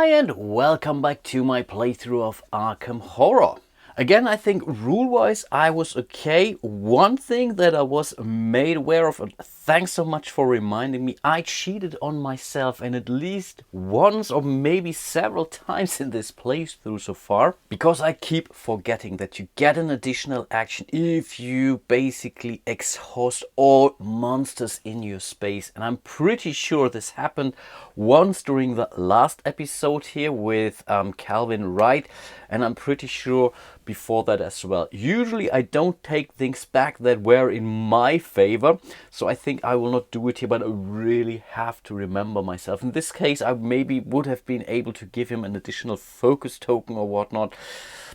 Hi and welcome back to my playthrough of Arkham Horror. Again, I think rule-wise I was okay. One thing that I was made aware of, and thanks so much for reminding me, I cheated on myself and at least once or maybe several times in this playthrough so far. Because I keep forgetting that you get an additional action if you basically exhaust all monsters in your space. And I'm pretty sure this happened once during the last episode here with Calvin Wright. And I'm pretty sure before that as well. Usually I don't take things back that were in my favor, so I think I will not do it here, but I really have to remember myself. In this case I maybe would have been able to give him an additional focus token or whatnot,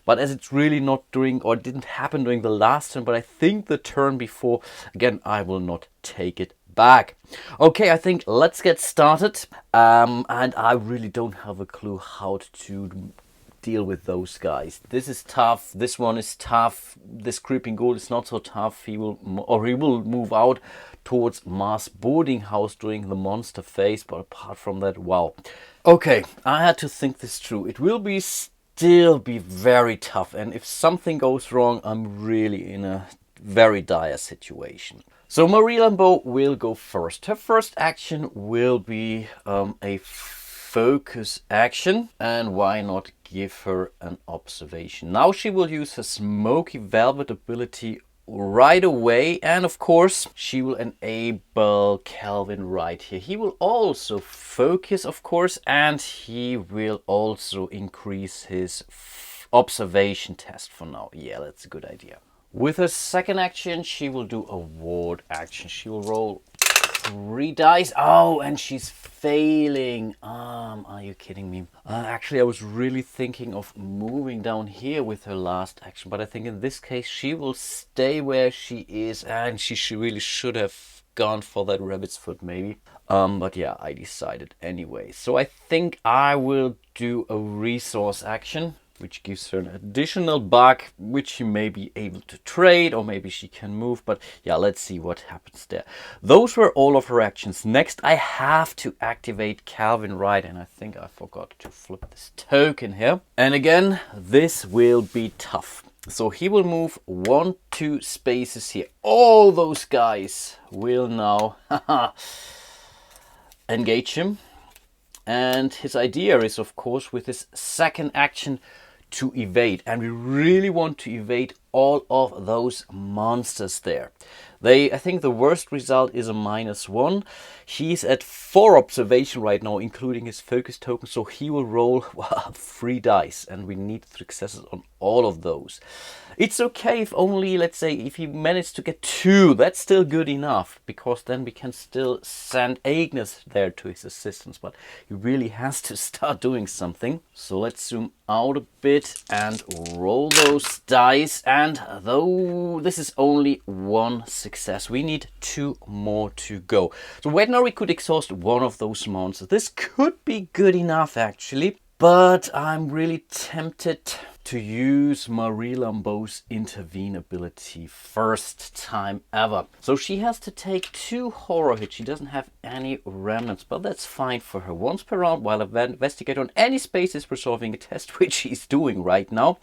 but as it's really not during, or didn't happen during the last turn, but I think the turn before, again I will not take it back. Okay, I think let's get started, and I really don't have a clue how to deal with those guys. This is tough. This one is tough. This creeping ghoul is not so tough. He will move out towards mass boarding house during the monster phase. But apart from that, wow. Okay, I had to think this through. It will still be very tough. And if something goes wrong, I'm really in a very dire situation. So Marie Lambeau will go first. Her first action will be a focus action, and why not give her an observation. Now she will use her smoky velvet ability right away, and of course she will enable Calvin right here. He will also focus, of course, and he will also increase his observation test for now. Yeah, that's a good idea. With her second action she will do a ward action. She will roll 3 dice. Oh, and she's failing. Are you kidding me? Actually, I was really thinking of moving down here with her last action, but I think in this case she will stay where she is, and she really should have gone for that rabbit's foot maybe. But yeah, I decided anyway. So I think I will do a resource action, which gives her an additional bug, which she may be able to trade, or maybe she can move. But yeah, let's see what happens there. Those were all of her actions. Next, I have to activate Calvin Wright, and I think I forgot to flip this token here. And again, this will be tough. So he will move 1-2 spaces here. All those guys will now engage him. And his idea is, of course, with his second action, to evade, and we really want to evade all of those monsters there. I think the worst result is a -1. He's at 4 observation right now, including his focus token, so he will roll 3 dice, and we need successes on all of those. It's okay if only, let's say, if he managed to get 2, that's still good enough, because then we can still send Agnes there to his assistance, but he really has to start doing something. So let's zoom out a bit and roll those dice, and though this is only 1 success, we need 2 more to go. So right now we could exhaust one of those monsters. This could be good enough actually, but I'm really tempted to use Marie Lambeau's intervene ability first time ever. So she has to take 2 horror hits. She doesn't have any remnants, but that's fine for her. Once per round, while investigator on any spaces resolving a test, which she's doing right now,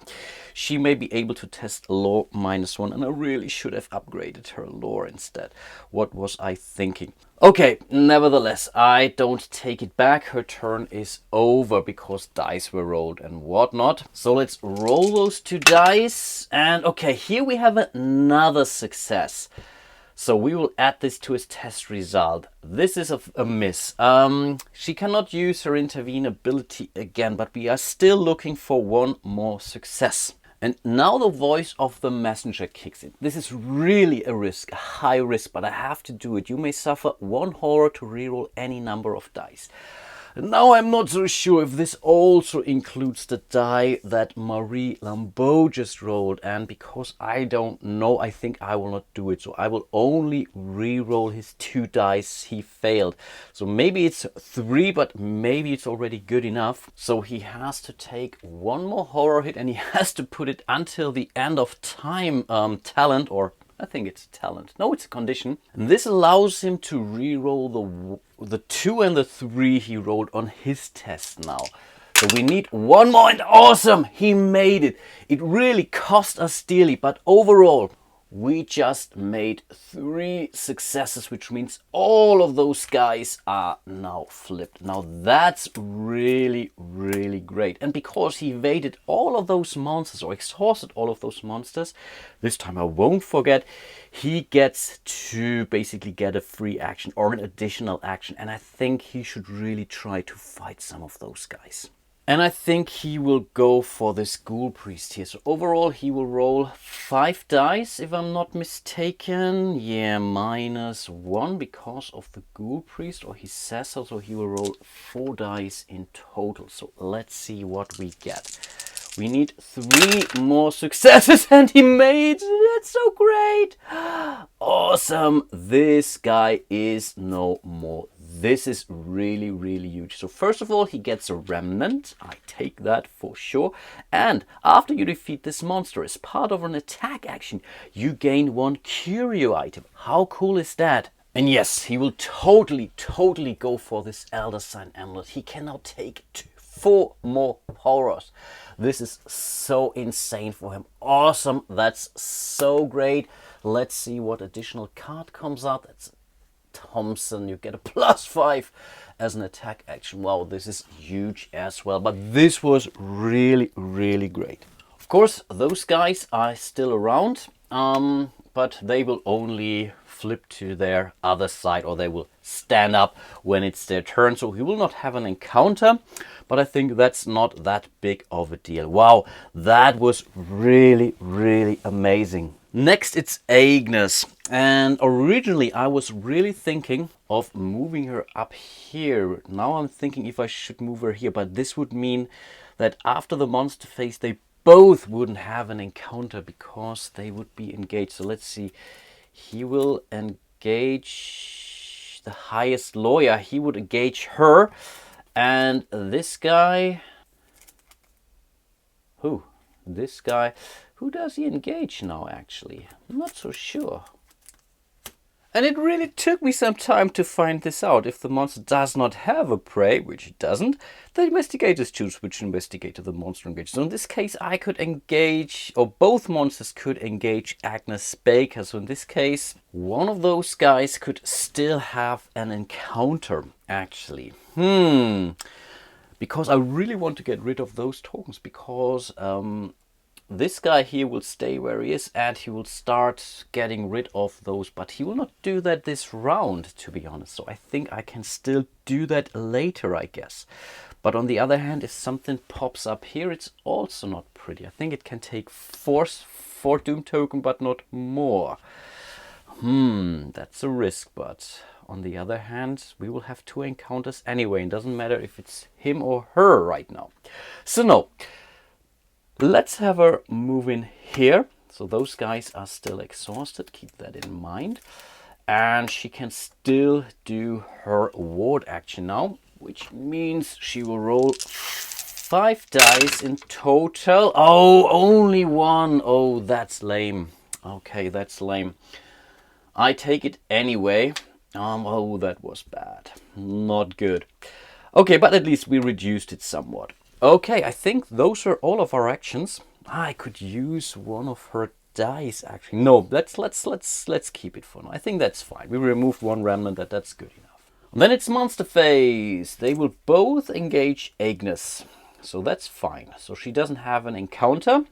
she may be able to test lore -1, and I really should have upgraded her lore instead. What was I thinking? Okay, nevertheless, I don't take it back. Her turn is over because dice were rolled and whatnot. So let's roll those 2 dice. And okay, here we have another success. So we will add this to his test result. This is a miss. She cannot use her intervene ability again, but we are still looking for 1 more success. And now the voice of the messenger kicks in. This is really a risk, a high risk, but I have to do it. You may suffer 1 horror to reroll any number of dice. Now I'm not so sure if this also includes the die that Marie Lambeau just rolled, and because I don't know, I think I will not do it. So I will only re-roll his 2 dice he failed. So maybe it's 3, but maybe it's already good enough. So he has to take 1 more horror hit, and he has to put it until the end of time talent, or I think it's a talent. No, it's a condition. And this allows him to re-roll the 2 and the 3 he rolled on his test now. So we need one more, and awesome, he made it. It really cost us dearly, but overall, we just made 3 successes, which means all of those guys are now flipped. Now that's really, really great. And because he evaded all of those monsters, or exhausted all of those monsters, this time I won't forget, he gets to basically get a free action or an additional action. And I think he should really try to fight some of those guys. And I think he will go for this Ghoul Priest here. So overall he will roll 5 dice if I'm not mistaken. Yeah, -1 because of the Ghoul Priest, or he says so. So he will roll 4 dice in total. So let's see what we get. We need 3 more successes, and he made it. That's so great. Awesome. This guy is no more. This is really, really huge. So first of all, he gets a remnant. I take that for sure. And after you defeat this monster, as part of an attack action, you gain 1 curio item. How cool is that? And yes, he will totally go for this Elder Sign Amulet. He can now take 4 more horrors. This is so insane for him. Awesome. That's so great. Let's see what additional card comes out. That's Thompson. You get a +5 as an attack action. Wow, this is huge as well. But this was really, really great. Of course, those guys are still around, but they will only flip to their other side, or they will stand up when it's their turn. So he will not have an encounter, but I think that's not that big of a deal. Wow, that was really, really amazing. Next, it's Agnes. And originally I was really thinking of moving her up here. Now I'm thinking if I should move her here, but this would mean that after the monster phase, they both wouldn't have an encounter because they would be engaged. So let's see. He will engage the highest lawyer. He would engage her. And this guy... This guy... Who does he engage now, actually? I'm not so sure. And it really took me some time to find this out. If the monster does not have a prey, which it doesn't, the investigators choose which investigator the monster engages. So in this case, I could engage, or both monsters could engage Agnes Baker. So in this case, one of those guys could still have an encounter, actually. Because I really want to get rid of those tokens, because... this guy here will stay where he is, and he will start getting rid of those, but he will not do that this round, to be honest. So I think I can still do that later, I guess. But on the other hand, if something pops up here, it's also not pretty. I think it can take 4 Doom token, but not more. That's a risk, but on the other hand, we will have 2 encounters anyway. It doesn't matter if it's him or her right now. So no. Let's have her move in here. So those guys are still exhausted. Keep that in mind. And she can still do her ward action now, which means she will roll 5 dice in total. Oh, only 1. Oh, that's lame. Okay, that's lame. I take it anyway. Oh, that was bad. Not good. Okay, but at least we reduced it somewhat. Okay, I think those are all of our actions. I could use one of her dice, actually. No, let's keep it for now. I think that's fine. We removed 1 remnant. That's good enough. And then it's monster phase. They will both engage Agnes, so that's fine. So she doesn't have an encounter.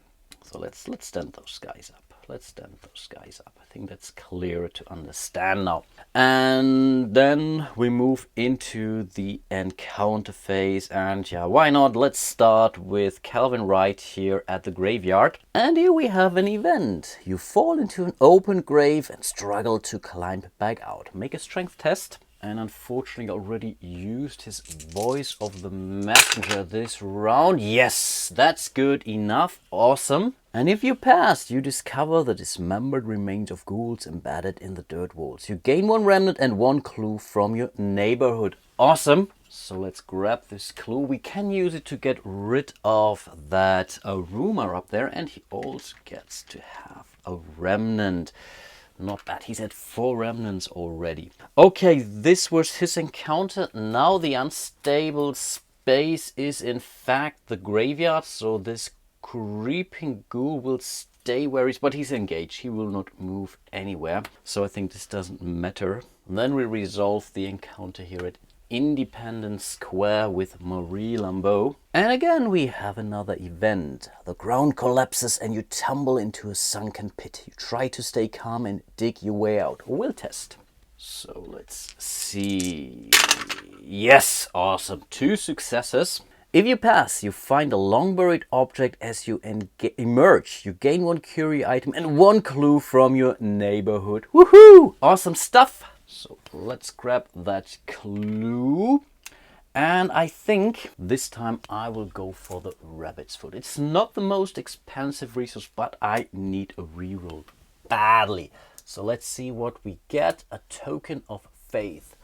So let's stand those guys up. Let's stand those guys up. I think that's clearer to understand now. And then we move into the encounter phase. And yeah, why not? Let's start with Calvin Wright here at the graveyard. And here we have an event. You fall into an open grave and struggle to climb back out. Make a strength test. And unfortunately already used his Voice of the Messenger this round. Yes, that's good enough. Awesome. And if you pass, you discover the dismembered remains of ghouls embedded in the dirt walls. You gain 1 remnant and 1 clue from your neighborhood. Awesome. So let's grab this clue. We can use it to get rid of that rumor up there. And he also gets to have a remnant. Not bad. He's at 4 remnants already. Okay, this was his encounter. Now the unstable base is in fact the graveyard, so this creeping ghoul will stay where he's, but he's engaged. He will not move anywhere, so I think this doesn't matter. And then we resolve the encounter here at Independence Square with Marie Lambeau. And again we have another event. The ground collapses and you tumble into a sunken pit. You try to stay calm and dig your way out. Will test. So let's see. Yes, awesome. 2 successes. If you pass, you find a long buried object as you emerge. You gain 1 curie item and 1 clue from your neighborhood. Woohoo! Awesome stuff. So let's grab that clue. And I think this time I will go for the rabbit's foot. It's not the most expensive resource, but I need a reroll badly. So let's see what we get. A token of faith.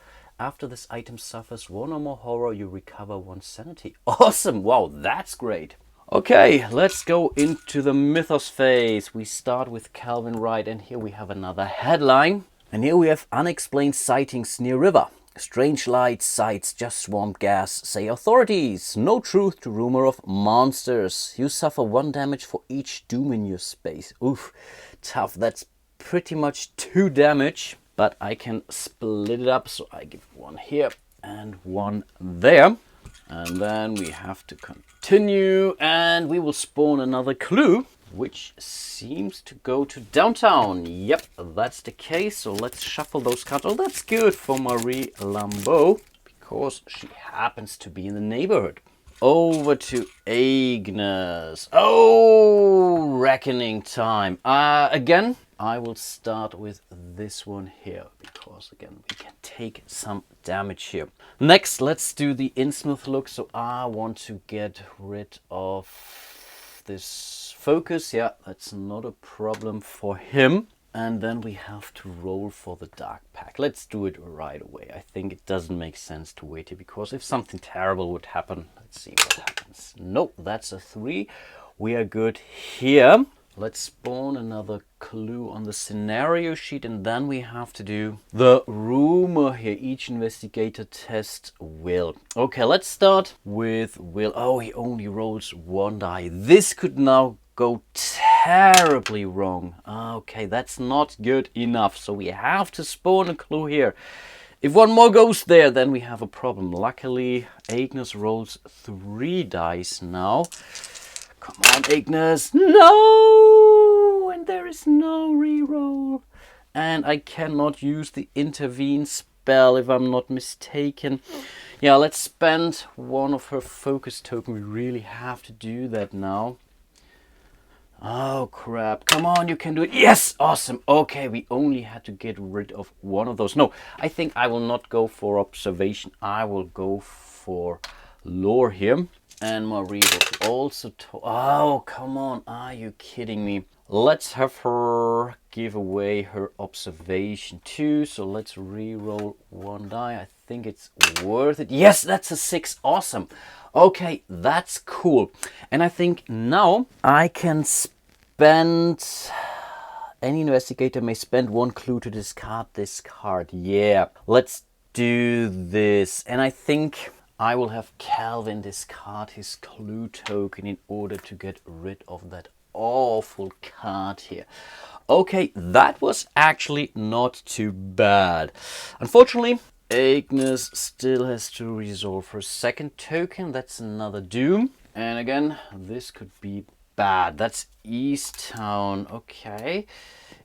After this item suffers 1 or more horror, you recover 1 sanity. Awesome! Wow, that's great. Okay, let's go into the Mythos phase. We start with Calvin Wright, and here we have another headline. And here we have unexplained sightings near river. Strange lights, sights, just swamp gas, say authorities. No truth to rumor of monsters. You suffer 1 damage for each doom in your space. Oof, tough. That's pretty much 2 damage. But I can split it up, so I give 1 here and 1 there. And then we have to continue, and we will spawn another clue, which seems to go to downtown. Yep, that's the case. So let's shuffle those cards. Oh, that's good for Marie Lambeau, because she happens to be in the neighborhood. Over to Agnes. Oh, reckoning time. Again, I will start with this one here, because again, we can take some damage here. Next, let's do the Innsmouth look. So I want to get rid of this focus. Yeah, that's not a problem for him. And then we have to roll for the dark pack. Let's do it right away. I think it doesn't make sense to wait here, because if something terrible would happen, let's see what happens. Nope, that's a 3. We are good here. Let's spawn another clue on the scenario sheet, and then we have to do the rumor here. Each investigator tests Will. Okay, let's start with Will. Oh, he only rolls 1 die. This could now go terribly wrong. Okay, that's not good enough. So we have to spawn a clue here. If 1 more goes there, then we have a problem. Luckily, Agnes rolls 3 dice now. Come on, Agnes. No! And there is no reroll. And I cannot use the intervene spell if I'm not mistaken. Yeah, let's spend 1 of her focus token. We really have to do that now. Oh crap, come on, you can do it. Yes, awesome. Okay, we only had to get rid of 1 of those. No, I think I will not go for observation. I will go for lore here. And Marie will also... Oh, come on, are you kidding me? Let's have her give away her observation too. So let's re-roll 1 die. I think it's worth it. Yes, that's a 6. Awesome. Okay, that's cool. And I think now I can spend... Any investigator may spend 1 clue to discard this card. Yeah, let's do this. And I think I will have Calvin discard his clue token in order to get rid of that awful card here. Okay, that was actually not too bad. Unfortunately, Agnes still has to resolve her 2nd token. That's another doom. And again, this could be bad. That's East Town. Okay.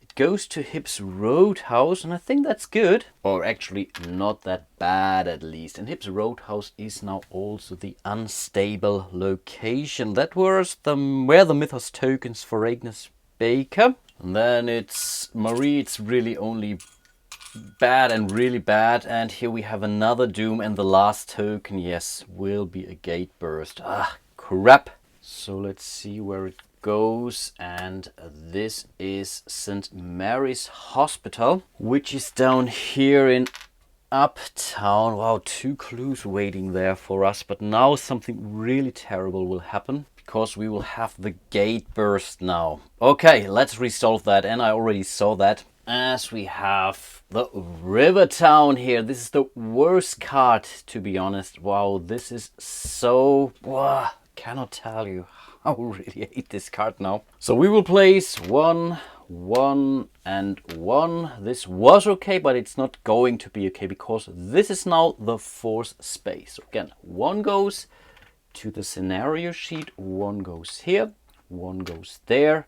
It goes to Hibbs Roadhouse, and I think that's good. Or actually, not that bad at least. And Hibbs Roadhouse is now also the unstable location. That was where the Mythos tokens for Agnes Baker. And then it's Marie. It's really only bad and really bad. And here we have another doom, and the last token, yes, will be a gate burst. Ah, crap. So let's see where it goes, and this is St. Mary's Hospital, which is down here in Uptown. Wow, 2 clues waiting there for us, but now something really terrible will happen, because we will have the gate burst now. Okay, let's resolve that, and I already saw that. as we have the River Town here. This is the worst card, to be honest. Wow, this is so... Wow, cannot tell you how I really hate this card now. So we will place 1, 1 and 1. This was okay, but it's not going to be okay because this is now the 4th space. So again, 1 goes to the scenario sheet, 1 goes here, 1 goes there.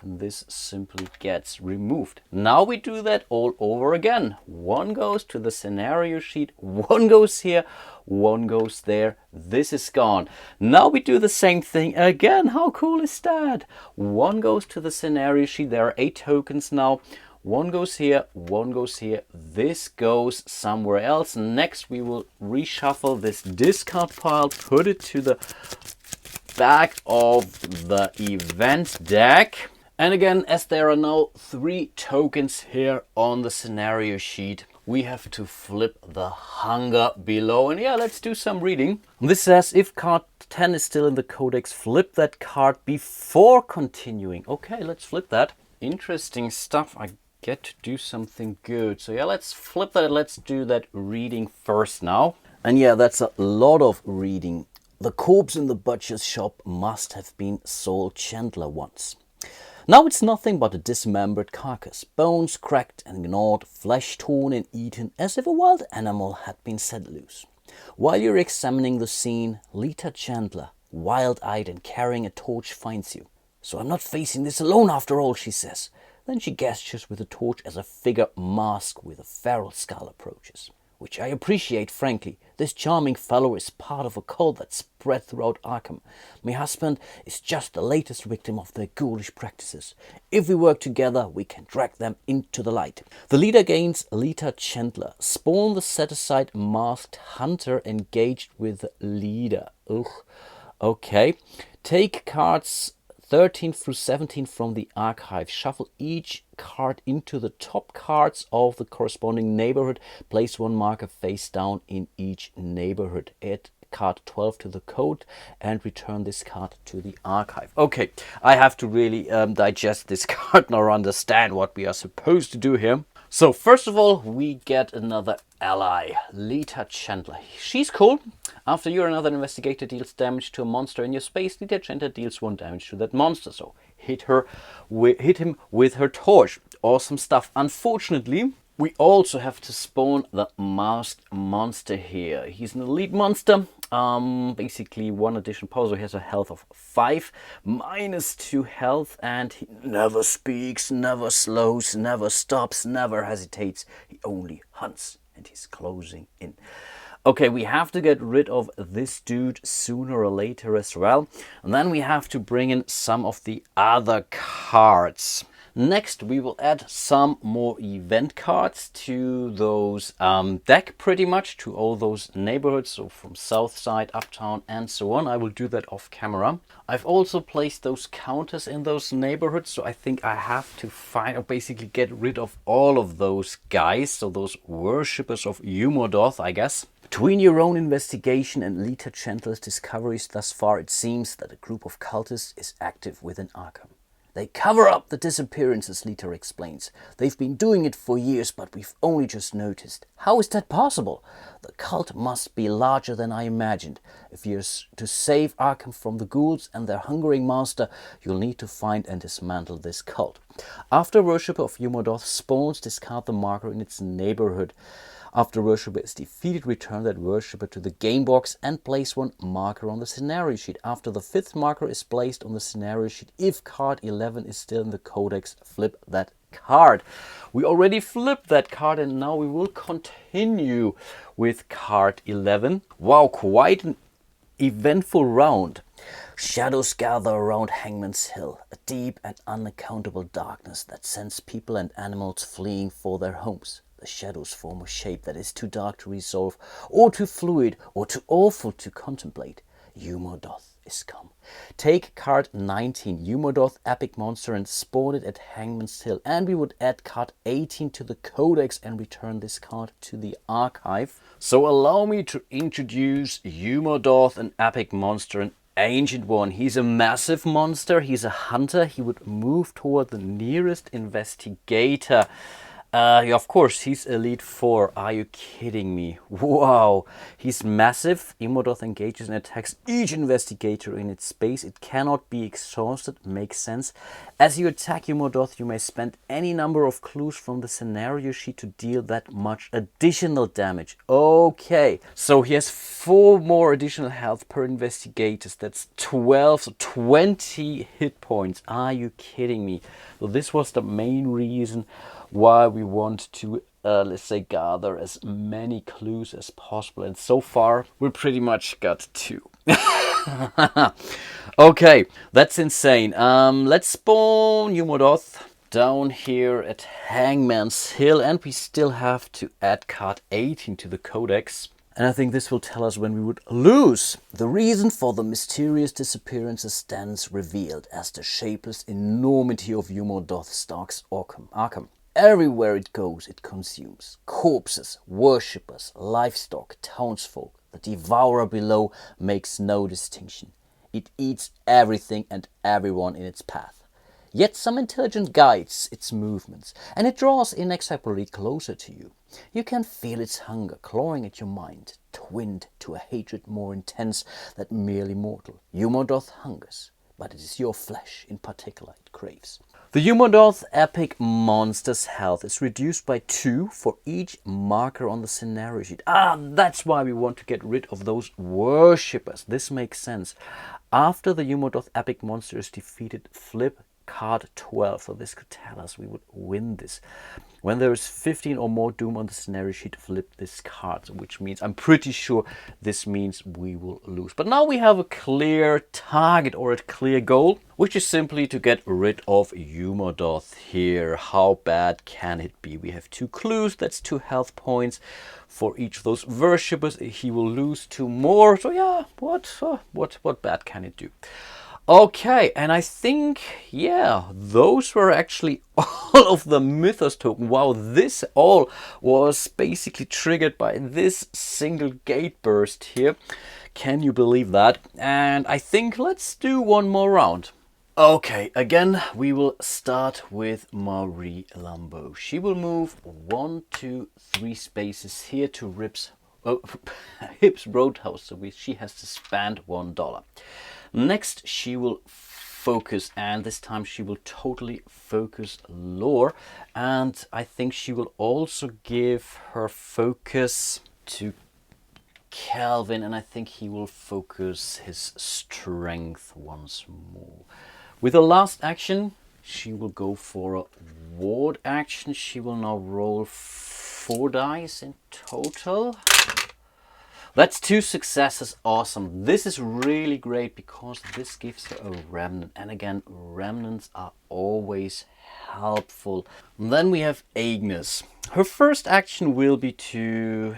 And this simply gets removed. Now we do that all over again. 1 goes to the scenario sheet, 1 goes here, 1 goes there. This is gone. Now we do the same thing again. How cool is that? 1 goes to the scenario sheet. There are 8 tokens now. 1 goes here, 1 goes here. This goes somewhere else. Next we will reshuffle this discard pile, put it to the back of the event deck. And again, as there are now 3 tokens here on the scenario sheet, we have to flip the hunger below. And yeah, let's do some reading. This says, if card 10 is still in the codex, flip that card before continuing. Okay, let's flip that. Interesting stuff. I get to do something good. So yeah, let's flip that. Let's do that reading first now. And yeah, that's a lot of reading. The corpse in the butcher's shop must have been Saul Chandler once. Now it's nothing but a dismembered carcass, bones cracked and gnawed, flesh torn and eaten as if a wild animal had been set loose. While you're examining the scene, Lita Chandler, wild-eyed and carrying a torch, finds you. So I'm not facing this alone after all, she says. Then she gestures with the torch as a figure masked with a feral skull approaches. Which I appreciate, frankly. This charming fellow is part of a cult that spread throughout Arkham. My husband is just the latest victim of their ghoulish practices. If we work together, we can drag them into the light. The leader gains Lita Chandler. Spawn the set-aside masked hunter engaged with the leader. Ugh. Okay. Take cards 13 through 17 from the archive. Shuffle each card into the top cards of the corresponding neighborhood. Place 1 marker face down in each neighborhood. Add card 12 to the code and return this card to the archive. Okay, I have to really digest this card now or understand what we are supposed to do here. So first of all, we get another ally, Lita Chandler. She's cool. After you or another investigator deals damage to a monster in your space, Lita Chandler deals 1 damage to that monster. So hit him with her torch. Awesome stuff. Unfortunately, we also have to spawn the masked monster here. He's an elite monster. Basically 1 additional power, so he has a health of 5, -2 health, and he never speaks, never slows, never stops, never hesitates. He only hunts, and he's closing in. Okay, we have to get rid of this dude sooner or later as well. And then we have to bring in some of the other cards. Next, we will add some more event cards to those deck, pretty much, to all those neighborhoods, so from South Side, Uptown, and so on. I will do that off camera. I've also placed those counters in those neighborhoods, so I think I have to find, or basically get rid of all of those guys, so those worshippers of Umordhoth, I guess. Between your own investigation and Lita Chandler's discoveries thus far, it seems that a group of cultists is active within Arkham. They cover up the disappearances, Lita explains. They've been doing it for years, but we've only just noticed. How is that possible? The cult must be larger than I imagined. If you're to save Arkham from the ghouls and their hungering master, you'll need to find and dismantle this cult. After a worshipper of Umordhoth spawns, discard the marker in its neighborhood. After worshipper is defeated, return that worshipper to the game box and place 1 marker on the scenario sheet. After the 5th marker is placed on the scenario sheet, if card 11 is still in the codex, flip that card. We already flipped that card and now we will continue with card 11. Wow, quite an eventful round. Shadows gather around Hangman's Hill, a deep and unaccountable darkness that sends people and animals fleeing for their homes. The shadows form a shape that is too dark to resolve, or too fluid, or too awful to contemplate. Umordhoth is come. Take card 19, Umordhoth Epic Monster, and spawn it at Hangman's Hill. And we would add card 18 to the codex and return this card to the archive. So allow me to introduce Umordhoth, an Epic Monster, an Ancient One. He's a massive monster. He's a hunter. He would move toward the nearest investigator. Yeah, of course, he's Elite 4. Are you kidding me? Wow. He's massive. Umordhoth engages and attacks each investigator in its space. It cannot be exhausted. Makes sense. As you attack Umordhoth, you may spend any number of clues from the scenario sheet to deal that much additional damage. Okay. So he has 4 more additional health per investigators. That's 12, so 20 hit points. Are you kidding me? So this was the main reason why we want to, let's say, gather as many clues as possible. And so far, we pretty much got 2. Okay, that's insane. Let's spawn Umordhoth down here at Hangman's Hill. And we still have to add card 18 to the codex. And I think this will tell us when we would lose. The reason for the mysterious disappearances stands revealed as the shapeless enormity of Umordhoth stalks Arkham. Everywhere it goes, it consumes corpses, worshippers, livestock, townsfolk. The devourer below makes no distinction. It eats everything and everyone in its path. Yet some intelligent guides its movements, and it draws inexorably closer to you. You can feel its hunger clawing at your mind, twinned to a hatred more intense than merely mortal. Umordhoth hungers, but it is your flesh in particular it craves. The Umordhoth epic monster's health is reduced by 2 for each marker on the scenario sheet. That's why we want to get rid of those worshippers. This makes sense. After the Umordhoth epic monster is defeated, flip card 12. So this could tell us we would win this. When there is 15 or more doom on the scenario sheet, flip this card, which means I'm pretty sure this means we will lose. But now we have a clear target or a clear goal, which is simply to get rid of Umordhoth here. How bad can it be? We have 2 clues, that's 2 health points for each of those worshippers. He will lose 2 more. So yeah, what bad can it do? Okay, and I think, yeah, those were actually all of the Mythos token. Wow, this all was basically triggered by this single gate burst here. Can you believe that? And I think let's do one more round. Okay, again, we will start with Marie Lambeau. She will move 1, 2, 3 spaces here to Hips Roadhouse, so she has to spend $1. Next, she will focus, and this time she will totally focus lore. And I think she will also give her focus to Calvin, and I think he will focus his strength once more. With the last action, she will go for a ward action. She will now roll 4 dice in total. That's 2 successes. Awesome. This is really great because this gives her a remnant. And again, remnants are always helpful. And then we have Agnes. Her first action will be to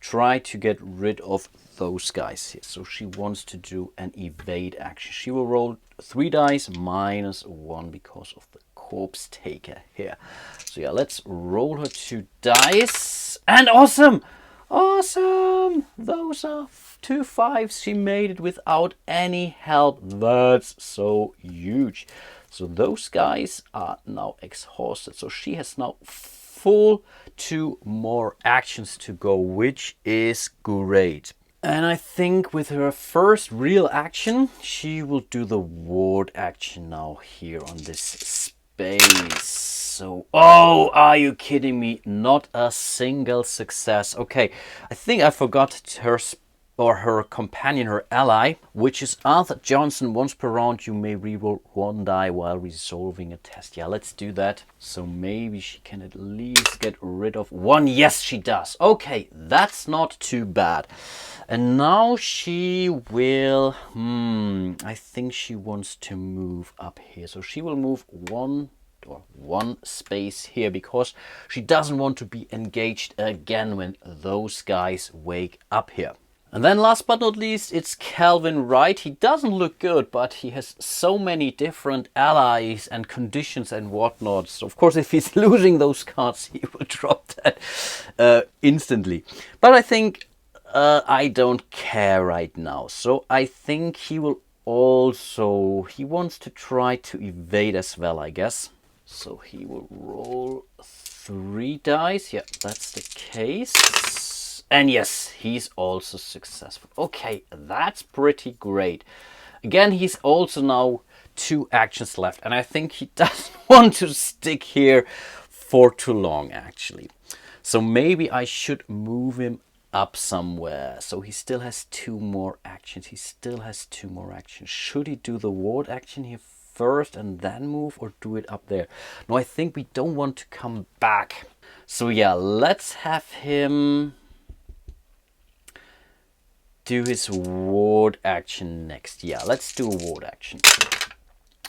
try to get rid of those guys here. So she wants to do an evade action. She will roll 3 dice minus 1 because of the corpse taker here. So yeah, let's roll her 2 dice. And awesome! Awesome! Those are 2 5s. She made it without any help. That's so huge. So those guys are now exhausted. So she has now full 2 more actions to go, which is great. And I think with her first real action, she will do the ward action now here on this space. So, oh, are you kidding me? Not a single success. Okay, I think I forgot her companion, her ally, which is Arthur Johnson. Once per round, you may reroll 1 die while resolving a test. Yeah, let's do that. So maybe she can at least get rid of 1. Yes, she does. Okay, that's not too bad. And now she will, I think she wants to move up here. So she will move 1 space here because she doesn't want to be engaged again when those guys wake up here. And then last but not least, it's Calvin Wright. He doesn't look good, but he has so many different allies and conditions and whatnot. So of course, if he's losing those cards, he will drop that instantly. But I think I don't care right now. So I think he will also, he wants to try to evade as well, I guess. So he will roll 3 dice. Yeah, that's the case. And yes, he's also successful. Okay, that's pretty great. Again, he's also now 2 actions left. And I think he doesn't want to stick here for too long, actually. So maybe I should move him up somewhere. So he still has 2 more actions. Should he do the ward action here first and then move, or do it up there? No, I think we don't want to come back. So yeah, let's have him do his ward action next. Yeah, let's do a ward action.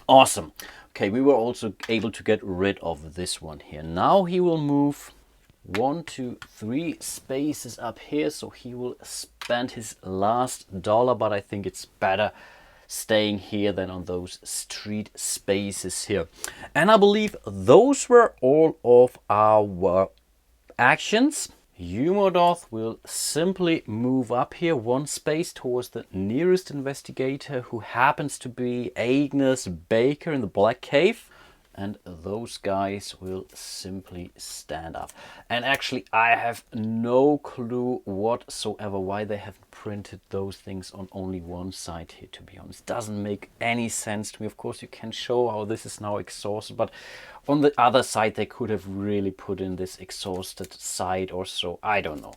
Awesome. Okay, we were also able to get rid of this one here. Now he will move 1, 2, 3 spaces up here, so he will spend his last dollar, but I think it's better staying here than on those street spaces here. And I believe those were all of our actions. Umordhoth will simply move up here 1 space towards the nearest investigator, who happens to be Agnes Baker in the Black Cave. And those guys will simply stand up. And actually, I have no clue whatsoever why they haven't printed those things on only one side here, to be honest. Doesn't make any sense to me. Of course, you can show how this is now exhausted, but on the other side, they could have really put in this exhausted side or so. I don't know.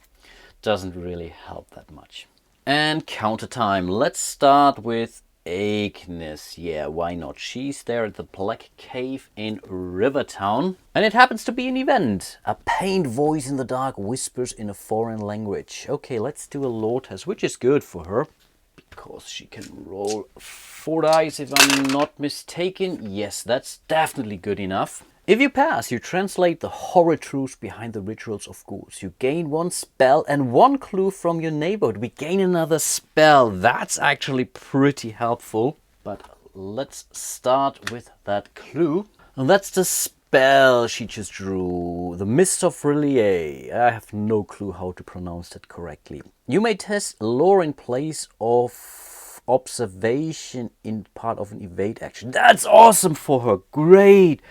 Doesn't really help that much. And counter time. Let's start with Agnes. Yeah, why not? She's there at the Black Cave in Rivertown. And it happens to be an event. A pained voice in the dark whispers in a foreign language. Okay, let's do a lore test, which is good for her, because she can roll 4 dice if I'm not mistaken. Yes, that's definitely good enough. If you pass, you translate the horror truths behind the rituals of ghouls. You gain 1 spell and 1 clue from your neighborhood. We gain another spell. That's actually pretty helpful. But let's start with that clue. And that's the spell she just drew. The Mist of Relie. I have no clue how to pronounce that correctly. You may test lore in place of observation in part of an evade action. That's awesome for her. Great.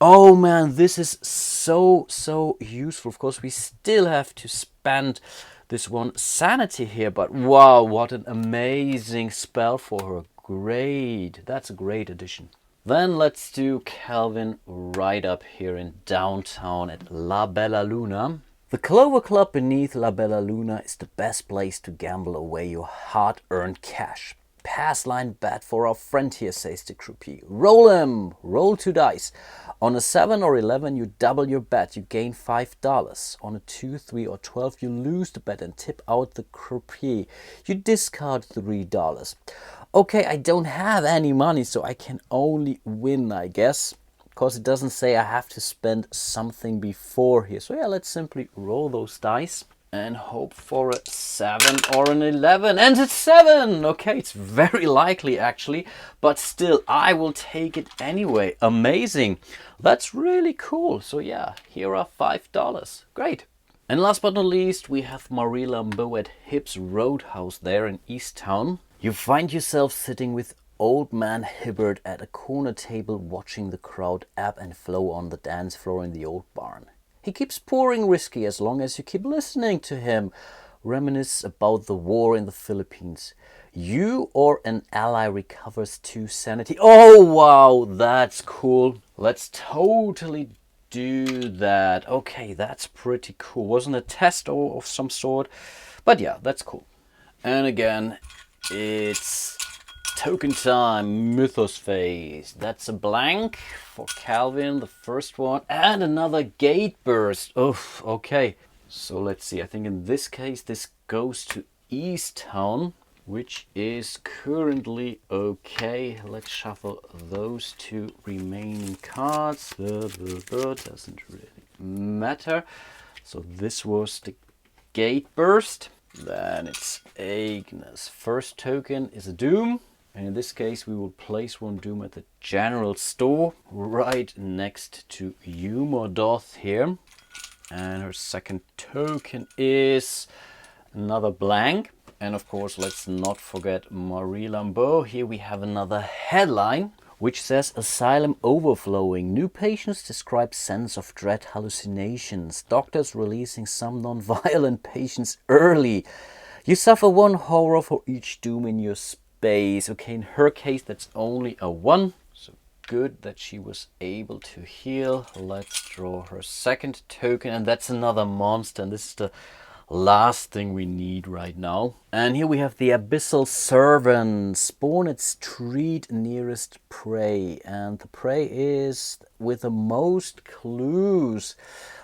Oh man, this is so useful. Of course, we still have to spend this 1 sanity here, but wow, what an amazing spell for her. Great. That's a great addition. Then let's do Calvin right up here in downtown at La Bella Luna. The Clover Club beneath La Bella Luna is the best place to gamble away your hard-earned cash. Pass line bet for our friend here, says the croupier. Roll 'em! Roll 2 dice. On a 7 or 11, you double your bet. You gain $5. On a 2, 3, or 12, you lose the bet and tip out the croupier. You discard $3. Okay, I don't have any money, so I can only win, I guess. Because it doesn't say I have to spend something before here. So yeah, let's simply roll those dice and hope for a 7 or an 11. And it's 7! Okay, it's very likely actually, but still, I will take it anyway. Amazing. That's really cool. So yeah, here are $5. Great. And last but not least, we have Marie Lambeau at Hibbs Roadhouse there in East Town. You find yourself sitting with Old Man Hibbert at a corner table watching the crowd ebb and flow on the dance floor in the old barn. He keeps pouring whiskey as long as you keep listening to him reminisce about the war in the Philippines. You or an ally recovers 2 sanity. Oh wow, that's cool. Let's totally do that. Okay, that's pretty cool. Wasn't a test of some sort, but yeah, that's cool. And again, it's token time, Mythos phase. That's a blank for Calvin, the first one, and another gate burst. Oh, okay. So let's see. I think in this case, this goes to East Town, which is currently okay. Let's shuffle those 2 remaining cards. Doesn't really matter. So this was the gate burst. Then it's Agnes. First token is a doom. And in this case, we will place 1 doom at the general store right next to Umordhoth here. And her second token is Another blank. And of course, let's not forget Marie Lambeau. Here we have another headline, which says Asylum Overflowing. New patients describe sense of dread hallucinations. Doctors releasing some non-violent patients early. You suffer one horror for each doom in your space. Okay, in her case, that's only a 1. So good that she was able to heal. Let's draw her second token, and that's another monster. And this is the last thing we need right now. And here we have the Abyssal Servant. Spawn its treat nearest prey. And the prey is with the most clues.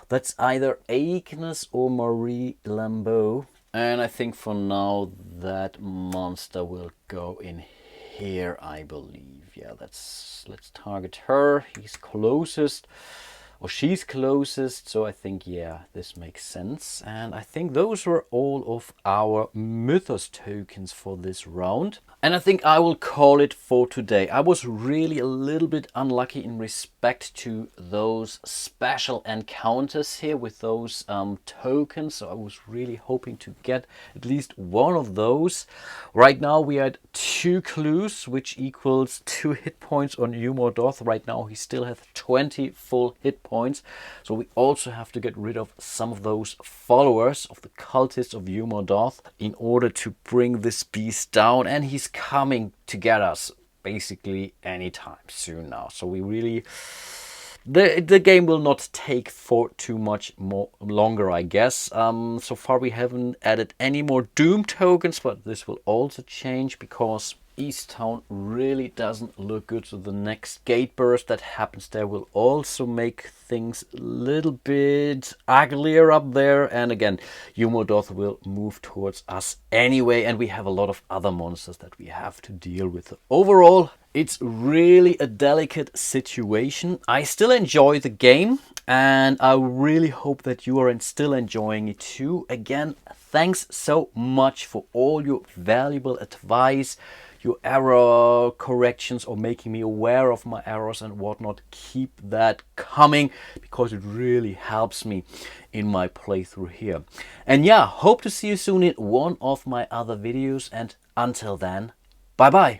That's either Agnes or Marie Lambeau. And I think for now that monster will go in here, I believe. Yeah, let's target her. He's closest. Or she's closest, so I think, yeah, this makes sense. And I think those were all of our Mythos tokens for this round. And I think I will call it for today. I was really a little bit unlucky in respect to those special encounters here with those tokens. So I was really hoping to get at least one of those. Right now we are at 2 clues, which equals 2 hit points on Umordhoth. Right now he still has 20 full hit points. So we also have to get rid of some of those followers of the cultists of Umordhoth in order to bring this beast down. And he's coming to get us basically anytime soon now. So we really... The game will not take for too much more longer, I guess. So far we haven't added any more Doom tokens, but this will also change because East Town really doesn't look good. So the next gate burst that happens there will also make things a little bit uglier up there. And again, Umordhoth will move towards us anyway, and we have a lot of other monsters that we have to deal with. Overall, it's really a delicate situation. I still enjoy the game, and I really hope that you are still enjoying it too. Again, thanks so much for all your valuable advice, your error corrections, or making me aware of my errors and whatnot. Keep that coming because it really helps me in my playthrough here. And yeah, hope to see you soon in one of my other videos, and until then, bye bye.